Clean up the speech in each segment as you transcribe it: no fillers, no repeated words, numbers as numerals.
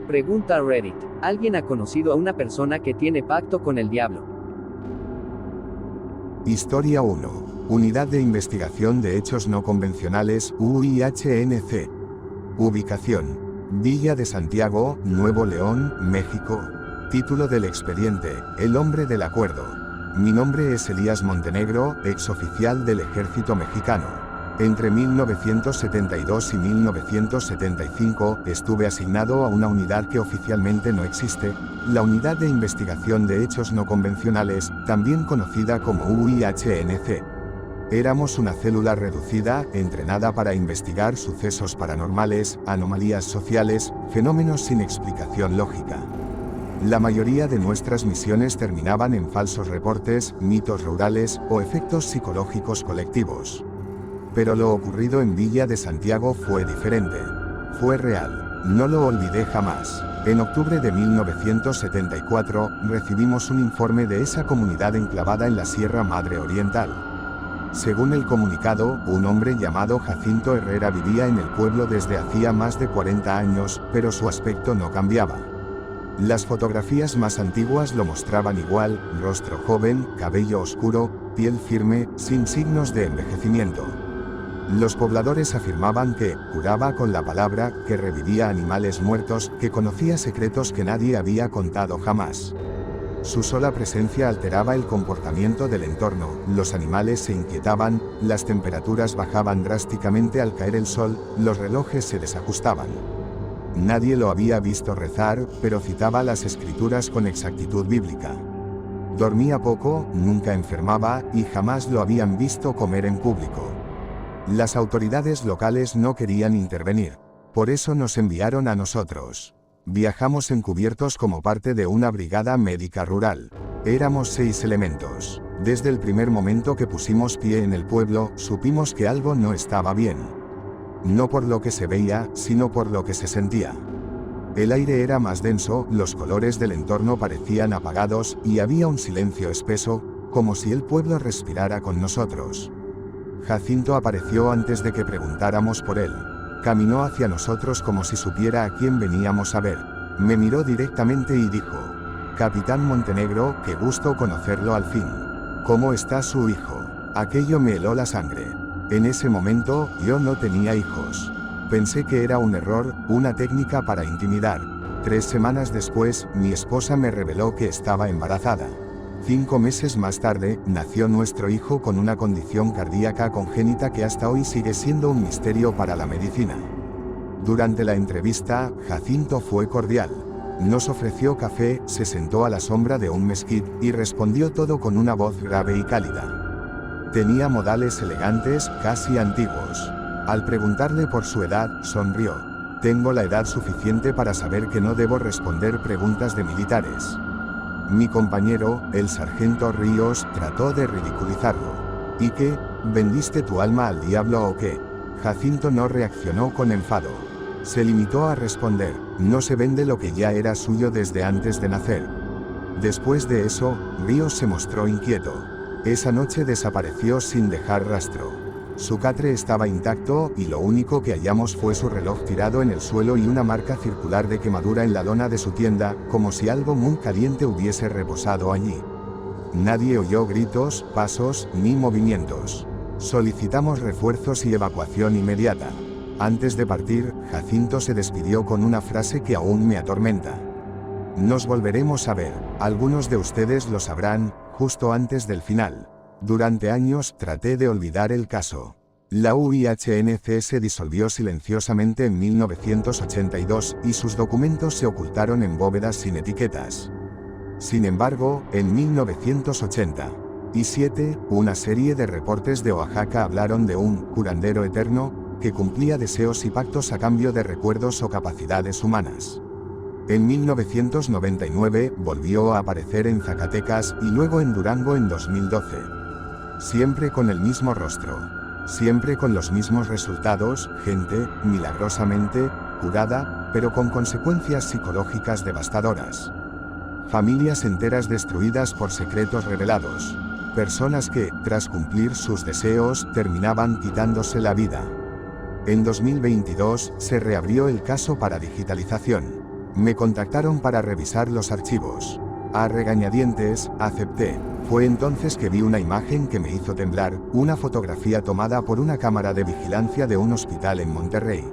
Pregunta Reddit. ¿Alguien ha conocido a una persona que tiene pacto con el diablo? Historia 1. Unidad de Investigación de Hechos No Convencionales, UIHNC. Ubicación: Villa de Santiago, Nuevo León, México. Título del expediente: El hombre del acuerdo. Mi nombre es Elías Montenegro, exoficial del Ejército Mexicano. Entre 1972 y 1975 estuve asignado a una unidad que oficialmente no existe, la Unidad de Investigación de Hechos No Convencionales, también conocida como UIHNC. Éramos una célula reducida, entrenada para investigar sucesos paranormales, anomalías sociales, fenómenos sin explicación lógica. La mayoría de nuestras misiones terminaban en falsos reportes, mitos rurales o efectos psicológicos colectivos. Pero lo ocurrido en Villa de Santiago fue diferente. Fue real. No lo olvidé jamás. En octubre de 1974, recibimos un informe de esa comunidad enclavada en la Sierra Madre Oriental. Según el comunicado, un hombre llamado Jacinto Herrera vivía en el pueblo desde hacía más de 40 años, pero su aspecto no cambiaba. Las fotografías más antiguas lo mostraban igual: rostro joven, cabello oscuro, piel firme, sin signos de envejecimiento. Los pobladores afirmaban que curaba con la palabra, que revivía animales muertos, que conocía secretos que nadie había contado jamás. Su sola presencia alteraba el comportamiento del entorno, los animales se inquietaban, las temperaturas bajaban drásticamente al caer el sol, los relojes se desajustaban. Nadie lo había visto rezar, pero citaba las escrituras con exactitud bíblica. Dormía poco, nunca enfermaba, y jamás lo habían visto comer en público. Las autoridades locales no querían intervenir. Por eso nos enviaron a nosotros. Viajamos encubiertos como parte de una brigada médica rural. Éramos 6 elementos. Desde el primer momento que pusimos pie en el pueblo, supimos que algo no estaba bien. No por lo que se veía, sino por lo que se sentía. El aire era más denso, los colores del entorno parecían apagados, y había un silencio espeso, como si el pueblo respirara con nosotros. Jacinto apareció antes de que preguntáramos por él. Caminó hacia nosotros como si supiera a quién veníamos a ver. Me miró directamente y dijo: «Capitán Montenegro, qué gusto conocerlo al fin. ¿Cómo está su hijo?». Aquello me heló la sangre. En ese momento, yo no tenía hijos. Pensé que era un error, una técnica para intimidar. 3 semanas después, mi esposa me reveló que estaba embarazada. 5 meses más tarde, nació nuestro hijo con una condición cardíaca congénita que hasta hoy sigue siendo un misterio para la medicina. Durante la entrevista, Jacinto fue cordial. Nos ofreció café, se sentó a la sombra de un mezquite, y respondió todo con una voz grave y cálida. Tenía modales elegantes, casi antiguos. Al preguntarle por su edad, sonrió. Tengo la edad suficiente para saber que no debo responder preguntas de militares. Mi compañero, el sargento Ríos, trató de ridiculizarlo. ¿Y qué? ¿Vendiste tu alma al diablo o qué? Jacinto no reaccionó con enfado. Se limitó a responder: no se vende lo que ya era suyo desde antes de nacer. Después de eso, Ríos se mostró inquieto. Esa noche desapareció sin dejar rastro. Su catre estaba intacto, y lo único que hallamos fue su reloj tirado en el suelo y una marca circular de quemadura en la lona de su tienda, como si algo muy caliente hubiese reposado allí. Nadie oyó gritos, pasos, ni movimientos. Solicitamos refuerzos y evacuación inmediata. Antes de partir, Jacinto se despidió con una frase que aún me atormenta. Nos volveremos a ver, algunos de ustedes lo sabrán, justo antes del final. Durante años traté de olvidar el caso. La UIHNC se disolvió silenciosamente en 1982 y sus documentos se ocultaron en bóvedas sin etiquetas. Sin embargo, en 1987, una serie de reportes de Oaxaca hablaron de un curandero eterno que cumplía deseos y pactos a cambio de recuerdos o capacidades humanas. En 1999 volvió a aparecer en Zacatecas y luego en Durango en 2012. Siempre con el mismo rostro. Siempre con los mismos resultados: gente, milagrosamente, curada, pero con consecuencias psicológicas devastadoras. Familias enteras destruidas por secretos revelados. Personas que, tras cumplir sus deseos, terminaban quitándose la vida. En 2022, se reabrió el caso para digitalización. Me contactaron para revisar los archivos. A regañadientes, acepté. Fue entonces que vi una imagen que me hizo temblar, una fotografía tomada por una cámara de vigilancia de un hospital en Monterrey.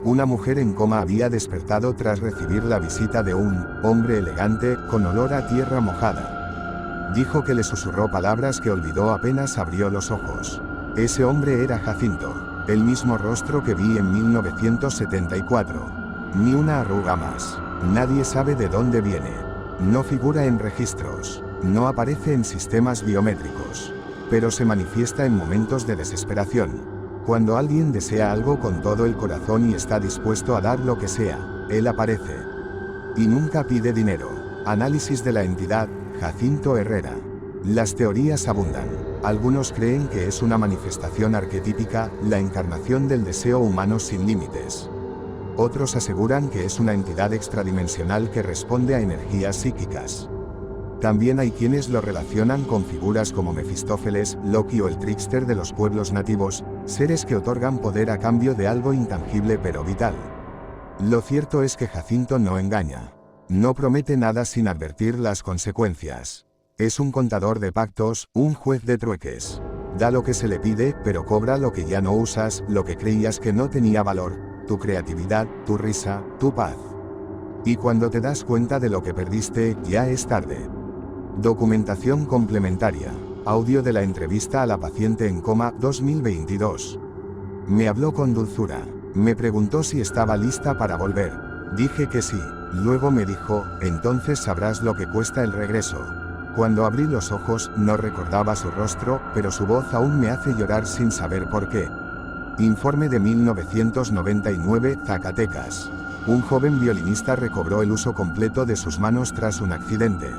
Una mujer en coma había despertado tras recibir la visita de un hombre elegante, con olor a tierra mojada. Dijo que le susurró palabras que olvidó apenas abrió los ojos. Ese hombre era Jacinto, el mismo rostro que vi en 1974. Ni una arruga más. Nadie sabe de dónde viene. No figura en registros. No aparece en sistemas biométricos. Pero se manifiesta en momentos de desesperación. Cuando alguien desea algo con todo el corazón y está dispuesto a dar lo que sea, él aparece. Y nunca pide dinero. Análisis de la entidad, Jacinto Herrera. Las teorías abundan. Algunos creen que es una manifestación arquetípica, la encarnación del deseo humano sin límites. Otros aseguran que es una entidad extradimensional que responde a energías psíquicas. También hay quienes lo relacionan con figuras como Mefistófeles, Loki o el Trickster de los pueblos nativos, seres que otorgan poder a cambio de algo intangible pero vital. Lo cierto es que Jacinto no engaña. No promete nada sin advertir las consecuencias. Es un contador de pactos, un juez de trueques. Da lo que se le pide, pero cobra lo que ya no usas, lo que creías que no tenía valor, tu creatividad, tu risa, tu paz. Y cuando te das cuenta de lo que perdiste, ya es tarde. Documentación complementaria. Audio de la entrevista a la paciente en coma 2022. Me habló con dulzura. Me preguntó si estaba lista para volver. Dije que sí. Luego me dijo, entonces sabrás lo que cuesta el regreso. Cuando abrí los ojos, no recordaba su rostro, pero su voz aún me hace llorar sin saber por qué. Informe de 1999, Zacatecas. Un joven violinista recobró el uso completo de sus manos tras un accidente.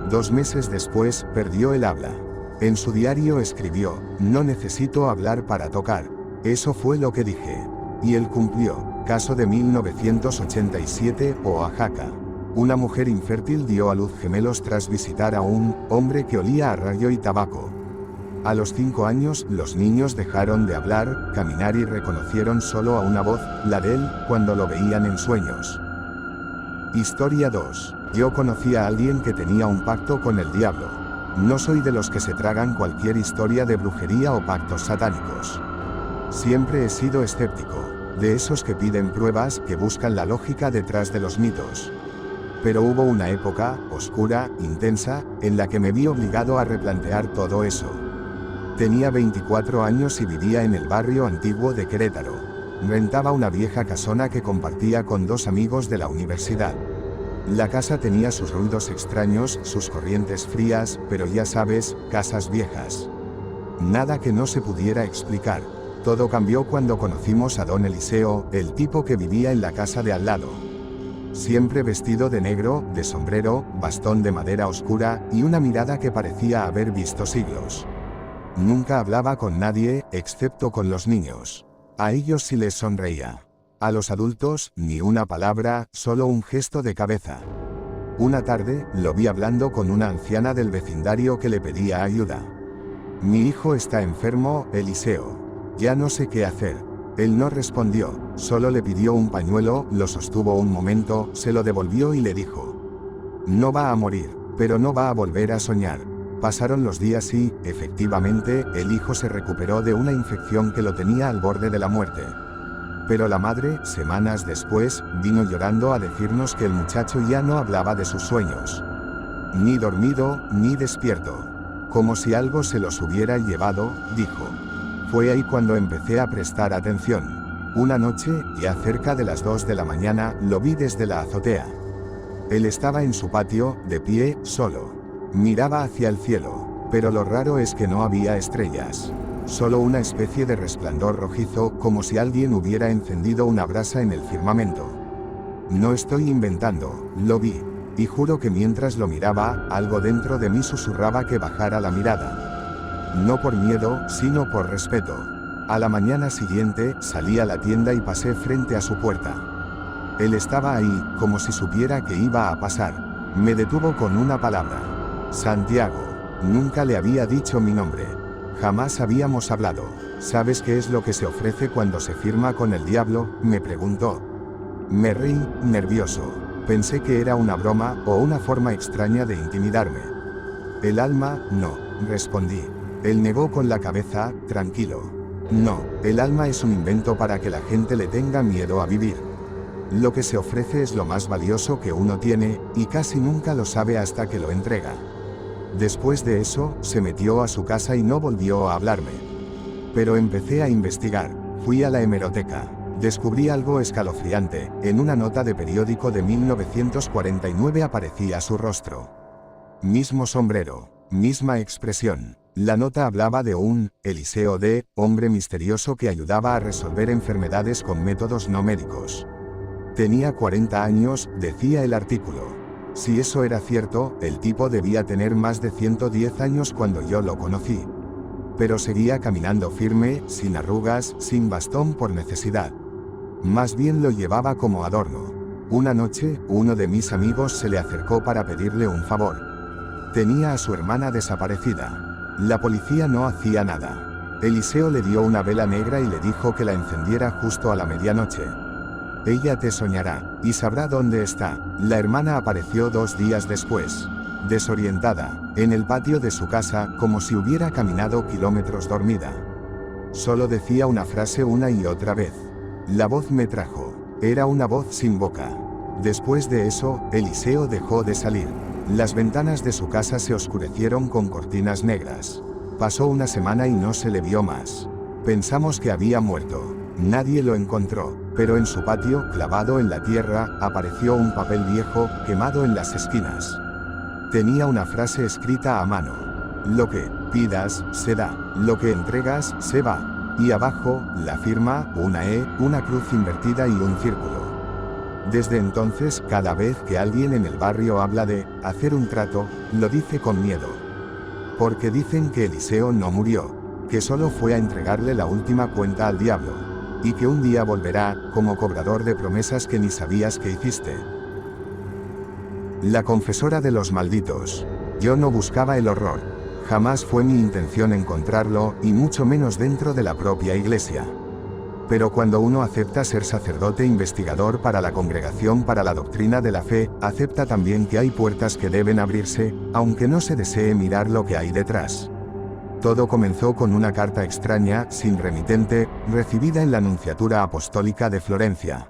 2 meses después, perdió el habla. En su diario escribió, no necesito hablar para tocar. Eso fue lo que dije. Y él cumplió. Caso de 1987, Oaxaca. Una mujer infértil dio a luz gemelos tras visitar a un hombre que olía a rayo y tabaco. A los 5 años, los niños dejaron de hablar, caminar y reconocieron solo a una voz, la de él, cuando lo veían en sueños. Historia 2. Yo conocí a alguien que tenía un pacto con el diablo. No soy de los que se tragan cualquier historia de brujería o pactos satánicos. Siempre he sido escéptico, de esos que piden pruebas, que buscan la lógica detrás de los mitos. Pero hubo una época, oscura, intensa, en la que me vi obligado a replantear todo eso. Tenía 24 años y vivía en el barrio antiguo de Querétaro. Rentaba una vieja casona que compartía con 2 amigos de la universidad. La casa tenía sus ruidos extraños, sus corrientes frías, pero ya sabes, casas viejas. Nada que no se pudiera explicar. Todo cambió cuando conocimos a don Eliseo, el tipo que vivía en la casa de al lado. Siempre vestido de negro, de sombrero, bastón de madera oscura, y una mirada que parecía haber visto siglos. Nunca hablaba con nadie, excepto con los niños. A ellos sí les sonreía. A los adultos, ni una palabra, solo un gesto de cabeza. Una tarde, lo vi hablando con una anciana del vecindario que le pedía ayuda. Mi hijo está enfermo, Eliseo. Ya no sé qué hacer. Él no respondió, solo le pidió un pañuelo, lo sostuvo un momento, se lo devolvió y le dijo: no va a morir, pero no va a volver a soñar. Pasaron los días y, efectivamente, el hijo se recuperó de una infección que lo tenía al borde de la muerte. Pero la madre, semanas después, vino llorando a decirnos que el muchacho ya no hablaba de sus sueños. Ni dormido, ni despierto. Como si algo se los hubiera llevado, dijo. Fue ahí cuando empecé a prestar atención. Una noche, ya cerca de las 2 de la mañana, lo vi desde la azotea. Él estaba en su patio, de pie, solo. Miraba hacia el cielo, pero lo raro es que no había estrellas. Solo una especie de resplandor rojizo, como si alguien hubiera encendido una brasa en el firmamento. No estoy inventando, lo vi. Y juro que mientras lo miraba, algo dentro de mí susurraba que bajara la mirada. No por miedo, sino por respeto. A la mañana siguiente, salí a la tienda y pasé frente a su puerta. Él estaba ahí, como si supiera que iba a pasar. Me detuvo con una palabra. Santiago. Nunca le había dicho mi nombre. Jamás habíamos hablado. ¿Sabes qué es lo que se ofrece cuando se firma con el diablo?, me preguntó. Me reí, nervioso. Pensé que era una broma o una forma extraña de intimidarme. El alma, no, respondí. Él negó con la cabeza, tranquilo. No, el alma es un invento para que la gente le tenga miedo a vivir. Lo que se ofrece es lo más valioso que uno tiene, y casi nunca lo sabe hasta que lo entrega. Después de eso, se metió a su casa y no volvió a hablarme. Pero empecé a investigar, fui a la hemeroteca. Descubrí algo escalofriante, en una nota de periódico de 1949 aparecía su rostro. Mismo sombrero, misma expresión. La nota hablaba de un Eliseo D., hombre misterioso que ayudaba a resolver enfermedades con métodos no médicos. Tenía 40 años, decía el artículo. Si eso era cierto, el tipo debía tener más de 110 años cuando yo lo conocí. Pero seguía caminando firme, sin arrugas, sin bastón por necesidad. Más bien lo llevaba como adorno. Una noche, uno de mis amigos se le acercó para pedirle un favor. Tenía a su hermana desaparecida. La policía no hacía nada. Eliseo le dio una vela negra y le dijo que la encendiera justo a la medianoche. Ella te soñará, y sabrá dónde está. La hermana apareció 2 días después. Desorientada, en el patio de su casa, como si hubiera caminado kilómetros dormida. Solo decía una frase una y otra vez. La voz me trajo. Era una voz sin boca. Después de eso, Eliseo dejó de salir. Las ventanas de su casa se oscurecieron con cortinas negras. Pasó una semana y no se le vio más. Pensamos que había muerto. Nadie lo encontró, pero en su patio, clavado en la tierra, apareció un papel viejo, quemado en las esquinas. Tenía una frase escrita a mano. Lo que pidas, se da. Lo que entregas, se va. Y abajo, la firma, una E, una cruz invertida y un círculo. Desde entonces, cada vez que alguien en el barrio habla de hacer un trato, lo dice con miedo. Porque dicen que Eliseo no murió, que solo fue a entregarle la última cuenta al diablo, y que un día volverá, como cobrador de promesas que ni sabías que hiciste. La confesora de los malditos. Yo no buscaba el horror. Jamás fue mi intención encontrarlo, y mucho menos dentro de la propia iglesia. Pero cuando uno acepta ser sacerdote investigador para la Congregación para la Doctrina de la Fe, acepta también que hay puertas que deben abrirse, aunque no se desee mirar lo que hay detrás. Todo comenzó con una carta extraña, sin remitente, recibida en la Nunciatura Apostólica de Florencia.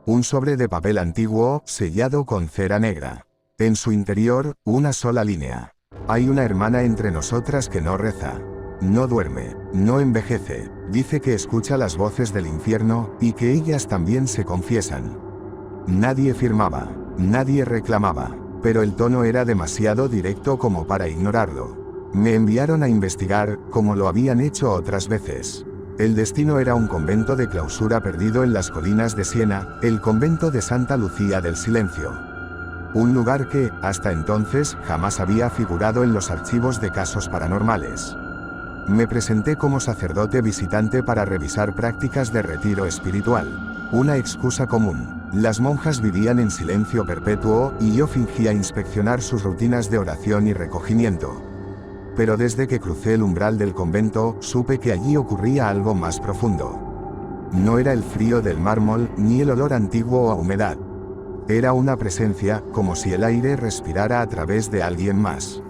Un sobre de papel antiguo, sellado con cera negra. En su interior, una sola línea. Hay una hermana entre nosotras que no reza, no duerme, no envejece, dice que escucha las voces del infierno, y que ellas también se confiesan. Nadie firmaba, nadie reclamaba, pero el tono era demasiado directo como para ignorarlo. Me enviaron a investigar, como lo habían hecho otras veces. El destino era un convento de clausura perdido en las colinas de Siena, el convento de Santa Lucía del Silencio. Un lugar que, hasta entonces, jamás había figurado en los archivos de casos paranormales. Me presenté como sacerdote visitante para revisar prácticas de retiro espiritual. Una excusa común. Las monjas vivían en silencio perpetuo, y yo fingía inspeccionar sus rutinas de oración y recogimiento. Pero desde que crucé el umbral del convento, supe que allí ocurría algo más profundo. No era el frío del mármol, ni el olor antiguo a humedad. Era una presencia, como si el aire respirara a través de alguien más.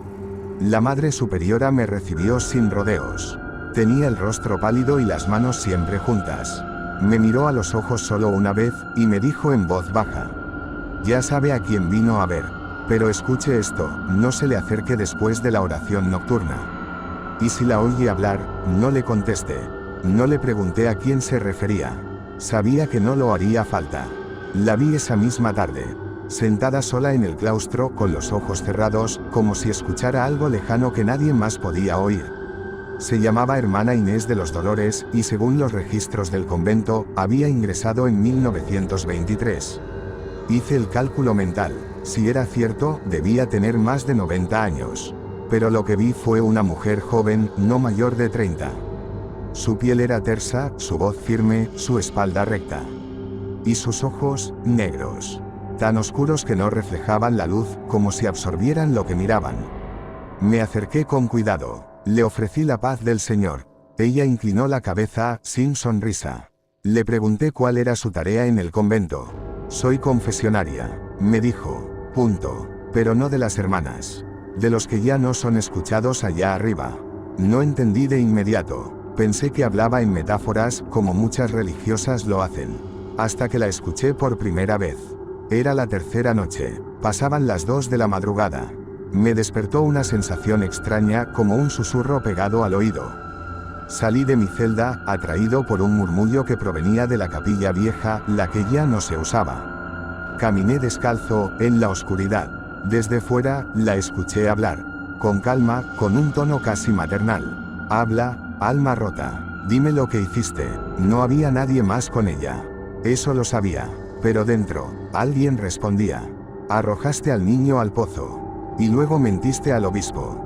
La Madre Superiora me recibió sin rodeos. Tenía el rostro pálido y las manos siempre juntas. Me miró a los ojos solo una vez, y me dijo en voz baja. Ya sabe a quién vino a ver. Pero escuche esto, no se le acerque después de la oración nocturna. Y si la oye hablar, no le conteste. No le pregunté a quién se refería. Sabía que no lo haría falta. La vi esa misma tarde, sentada sola en el claustro, con los ojos cerrados, como si escuchara algo lejano que nadie más podía oír. Se llamaba Hermana Inés de los Dolores, y según los registros del convento, había ingresado en 1923. Hice el cálculo mental. Si era cierto, debía tener más de 90 años. Pero lo que vi fue una mujer joven, no mayor de 30. Su piel era tersa, su voz firme, su espalda recta. Y sus ojos, negros. Tan oscuros que no reflejaban la luz, como si absorbieran lo que miraban. Me acerqué con cuidado. Le ofrecí la paz del Señor. Ella inclinó la cabeza, sin sonrisa. Le pregunté cuál era su tarea en el convento. Soy confesionaria. me dijo. Punto. Pero no de las hermanas. De los que ya no son escuchados allá arriba. No entendí de inmediato. Pensé que hablaba en metáforas, como muchas religiosas lo hacen. Hasta que la escuché por primera vez. Era la tercera noche. Pasaban las 2 de la madrugada. Me despertó una sensación extraña, como un susurro pegado al oído. Salí de mi celda, atraído por un murmullo que provenía de la capilla vieja, la que ya no se usaba. Caminé descalzo, en la oscuridad. Desde fuera, la escuché hablar. Con calma, con un tono casi maternal. Habla, alma rota. Dime lo que hiciste. No había nadie más con ella. Eso lo sabía. Pero dentro, alguien respondía. Arrojaste al niño al pozo. Y luego mentiste al obispo.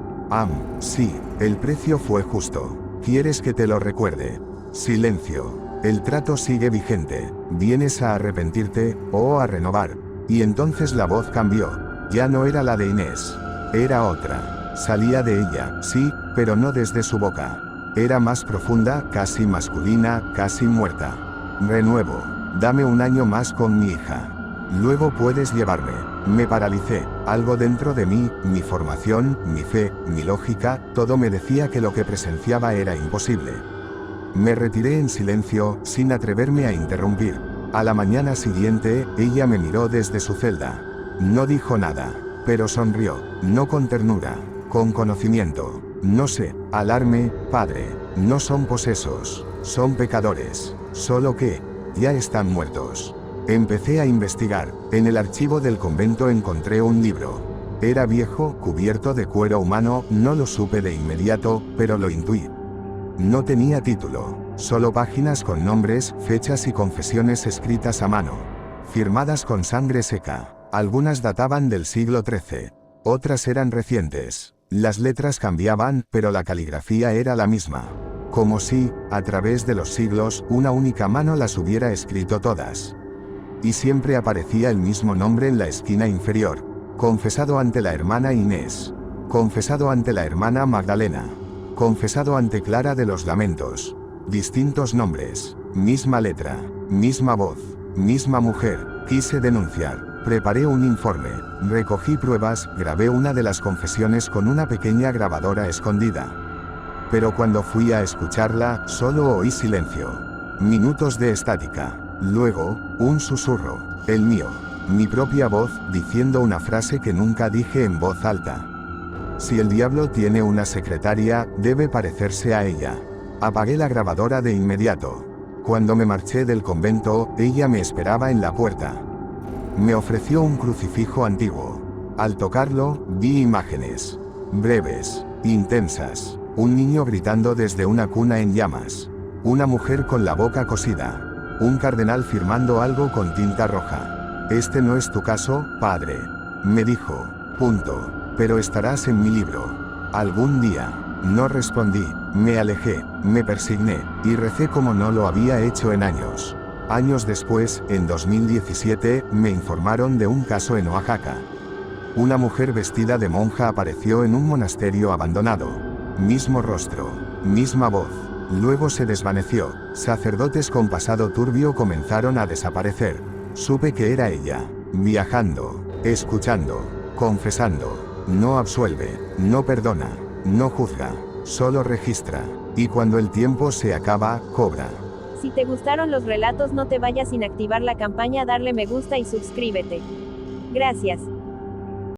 Sí, el precio fue justo. ¿Quieres que te lo recuerde? Silencio. El trato sigue vigente. ¿Vienes a arrepentirte, o a renovar? Y entonces la voz cambió. Ya no era la de Inés. Era otra. Salía de ella, sí, pero no desde su boca. Era más profunda, casi masculina, casi muerta. Renuevo. Dame un año más con mi hija. Luego puedes llevarme. Me paralicé. Algo dentro de mí, mi formación, mi fe, mi lógica, todo me decía que lo que presenciaba era imposible. Me retiré en silencio, sin atreverme a interrumpir. A la mañana siguiente, ella me miró desde su celda. No dijo nada, pero sonrió, no con ternura, con conocimiento. No sé, alarme, padre, no son posesos, son pecadores, solo que, ya están muertos. Empecé a investigar. En el archivo del convento encontré un libro. Era viejo, cubierto de cuero humano, no lo supe de inmediato, pero lo intuí. No tenía título, solo páginas con nombres, fechas y confesiones escritas a mano, firmadas con sangre seca. Algunas databan del siglo XIII, otras eran recientes. Las letras cambiaban, pero la caligrafía era la misma. Como si, a través de los siglos, una única mano las hubiera escrito todas. Y siempre aparecía el mismo nombre en la esquina inferior. Confesado ante la hermana Inés. Confesado ante la hermana Magdalena. Confesado ante Clara de los Lamentos. Distintos nombres. Misma letra. Misma voz. Misma mujer. Quise denunciar. Preparé un informe. Recogí pruebas, grabé una de las confesiones con una pequeña grabadora escondida. Pero cuando fui a escucharla, solo oí silencio. Minutos de estática. Luego, un susurro, el mío, mi propia voz, diciendo una frase que nunca dije en voz alta. Si el diablo tiene una secretaria, debe parecerse a ella. Apagué la grabadora de inmediato. Cuando me marché del convento, ella me esperaba en la puerta. Me ofreció un crucifijo antiguo. Al tocarlo, vi imágenes. Breves, intensas. Un niño gritando desde una cuna en llamas. Una mujer con la boca cosida. Un cardenal firmando algo con tinta roja. Este no es tu caso, padre. Me dijo. Punto. Pero estarás en mi libro. Algún día. No respondí. Me alejé, me persigné, y recé como no lo había hecho en años. Años después, en 2017, me informaron de un caso en Oaxaca. Una mujer vestida de monja apareció en un monasterio abandonado. Mismo rostro. Misma voz. Luego se desvaneció. Sacerdotes con pasado turbio comenzaron a desaparecer. Supe que era ella. Viajando. Escuchando. Confesando. No absuelve. No perdona. No juzga. Solo registra. Y cuando el tiempo se acaba, cobra. Si te gustaron los relatos, no te vayas sin activar la campaña, darle me gusta y suscríbete. Gracias.